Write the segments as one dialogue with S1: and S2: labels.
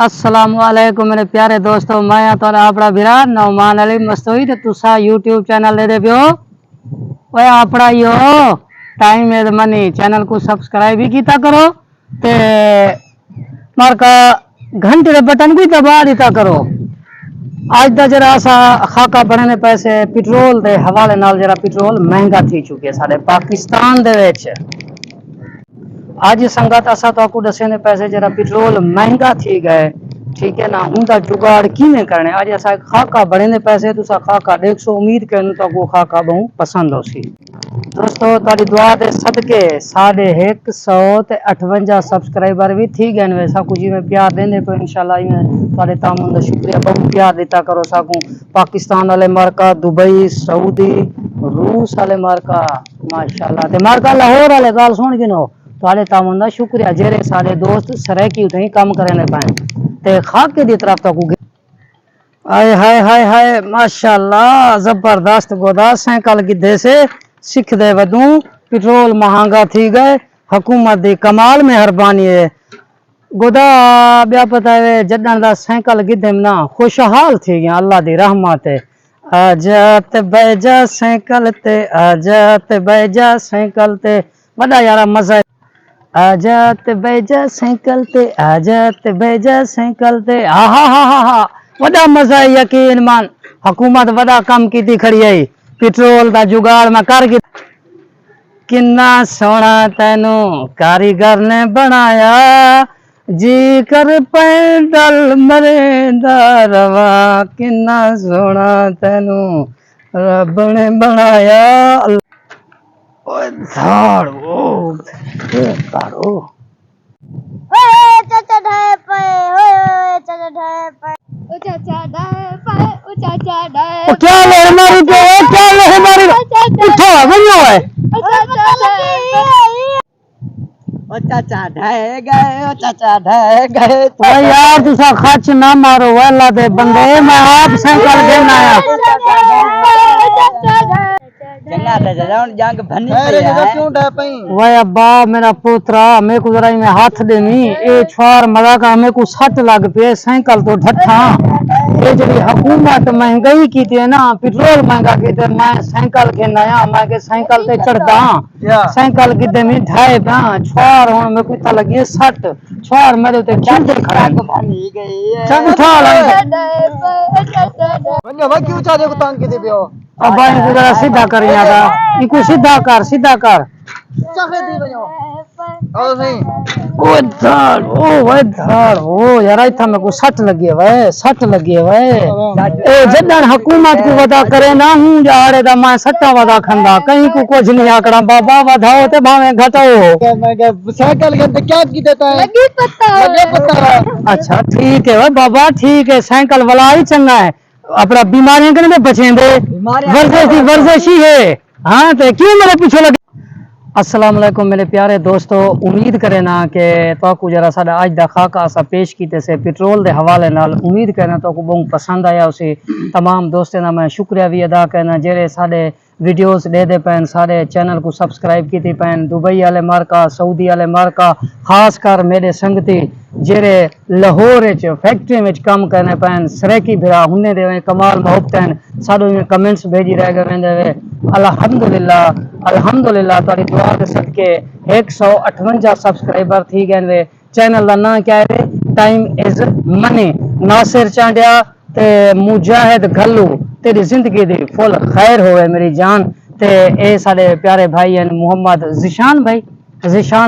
S1: अस्सलाम वालेकुम मेरे प्यारे दोस्तों, मैं तो अपना भिरा नौमान अली मस्तोई ते तुसा यूट्यूब चैनल दे पियो ओए अपना यो टाइम इज मनी चैनल को सब्सक्राइब भी कीता करो ते मारका घंटे दे बटन भी दबा दिता करो। आज दा जरा सा खाका बनने पैसे पेट्रोल दे हवाले नाल जरा पेट्रोल महंगा थी चुके साडे पाकिस्तान दे विच। आज संगत असा तो आपको दसे ने पैसे जरा पेट्रोल महंगा थी गए, ठीक है ना। उनका जुगाड़ किने करने आज ऐसा खाका बड़े ने पैसे तुसा खाका देख सो उम्मीद करने तो को खाका बहु पसंद हो सी। दोस्तों तारी दुआ दे सदके 158 सब्सक्राइबर भी थी गए वैसा कुछ में प्यार देने पे इंशाल्लाह में तारे तामुन दा शुक्रिया बहु प्यार देता करो साकू। पाकिस्तान वाले मार्का, दुबई, सऊदी, रूस वाले मार्का माशाल्लाह ते मार्का लाहौर वाले गाल सुन गिनो तारे तामुन दा शुक्रिया जेरे सारे दोस्त सरे की उठे काम करने पाए ते खाके दी तरफ तक आए हाय हाय हाय माशाल्लाह जबरदस्त गोदा साइकिल गिद्धे से सिख दे वदू पेट्रोल महंगा थी गए। हुकूमत दी कमाल मेहरबानी है गोदा ब्या पता है जडन दा साइकिल गिद्धे ना खुशहाल थी गया अल्लाह दी रहमत है। आजा ते बैजा साइकिल ते आजा ते बैजा साइकिल ते बड़ा यारा मजा आजा ते बैजा साइकिल ते आजा ते बैजा साइकिल ते हा हा हा हा हा वड़ा मजा है यकीन मान हुकूमत वड़ा काम की खड़ी है पेट्रोल दा जुगाड़ में कर किन्ना सोना तेनू कारीगर ने बनाया जी कर पैदल मरेंदा रवा किन्ना सोना तेनू रब ने बनाया। ओए धाड़ ओ धाड़ो
S2: चाचा ढाए पे चाचा ढाए पे चाचा ढाए पे चाचा ढाए
S1: क्या ले हमारी क्या ले हमारी उठो बनियो है
S3: चाचा ढह गए चाचा ढह गए
S1: तो यार तुसा खर्च ना मारो वाला दे बंदे मैं आप साइकिल देना आया
S3: जंगा दे जाऊं जंग भनी पे क्यों ढह पई
S1: वाह अब्बा मेरा पोतरा मेरे को जरा में हाथ देनी ए छुआर मरा का मेरे को सट लग पे साइकिल तो ढट्ठा ये जड़ी हुकूमत महंगाई की थी ना पेट्रोल महंगा की थी मैं साइकिल के नया मैं के साइकिल पे चढ़ता साइकिल की दे में ढाई पा छुआर हुन मेरे को इतना लगी सट छुआर मेरे ते चंद खड़ा
S3: भनी गई
S1: चंद उठा ले
S3: बन्यो भाई क्यों चाहे को तंग के दे पियो
S1: अब भाई को जरा सीधा कर यहाँ का इनको सीधा कर
S3: चाहे दी बन्यो ओ नहीं
S1: ओ धार ओ यार इतना मेरे को सट लगी है भाई सट लगी है भाई ए जदन हुकूमत को वदा करे ना हूं जाड़े दा मैं सट्टा वदा खंदा कहीं को कुछ नहीं आकड़ा बाबा वधाओ ते भावे घटाओ
S3: मैं साइकिल के क्या की देता है
S2: लगी पत्ता
S1: अच्छा ठीक है भाई बाबा ठीक है साइकिल वाला ही चंगा है अपना बीमारियां करने बचेंगे वर्जिश ही है हाँ तो क्यों मेरे पीछे लगे। अस्सलाम वालेकुम मेरे प्यारे दोस्तों, उम्मीद करे ना कि तो जरा साडा आज दा खाका असा पेश कीते से पेट्रोल दे हवाले नाल उम्मीद करना तो बहुत पसंद आया उसे तमाम दोस्तों ना मैं शुक्रिया भी अदा करना जेरे साडे वीडियोस दे दे पैन सारे चैनल को सब्सक्राइब की पैन दुबई वाले मार्का सऊदी वाले मार्का खास कर मेरे संगती जेरे लाहौर फैक्ट्री में काम करने पैन सरेकी भिरा हुने दे कमाल मोहब्बत साडो में कमेंट्स भेजी रह गए वेंदे वे अल्हम्दुलिल्लाह तारी दुआ के सदके 158 सब्सक्राइबर थी गए वे। चैनल का नाम क्या है time is money Nasir Chandia ते मुजाहिद घल्लू तेरी जिंदगी दी फुल खैर होवे मेरी जान ते ए साडे प्यारे भाई हैं मोहम्मद जिशान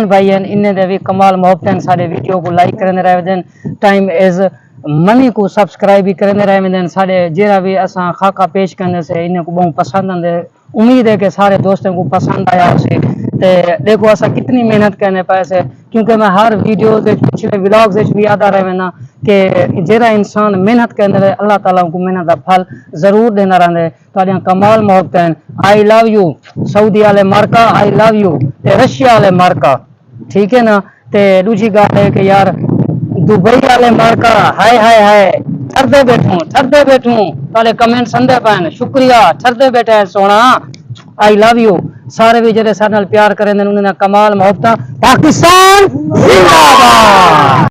S1: भाई हैं इन्ने दे भी कमाल मोहब्बत साडे वीडियो को लाइक करने रहे दिन टाइम इज मनी को सब्सक्राइब भी करने रहे दिन साडे जेरा भी असा खाका पेश करने से इन्हें को बहुत पसंद आंदे उम्मीद है कि सारे दोस्तों को पसंद आया उसे ते देखो असा कितनी मेहनत करने पैसे क्योंकि मैं हर वीडियो पिछले व्लॉग्स भी याद आ रहे ना कि जेरा इंसान मेहनत करने रहे अल्लाह ताला को मेहनत का फल जरूर देना रहे तो कमाल मोहब्बत आई लव यू सऊदी वाले मार्का आई लव यू रशिया वाले मार्का ठीक है ना ते दूसरी गल है कि यार दुबई वाले मार्का हाय हाय हाय ठरदे बैठूं ताले कमेंट संदे पैन शुक्रिया ठरदे बैठे सोना आई लव यू सारे भी जेरे सारे नाल प्यार करें उन्हें कमाल मोहब्बत पाकिस्तान जिंदाबाद।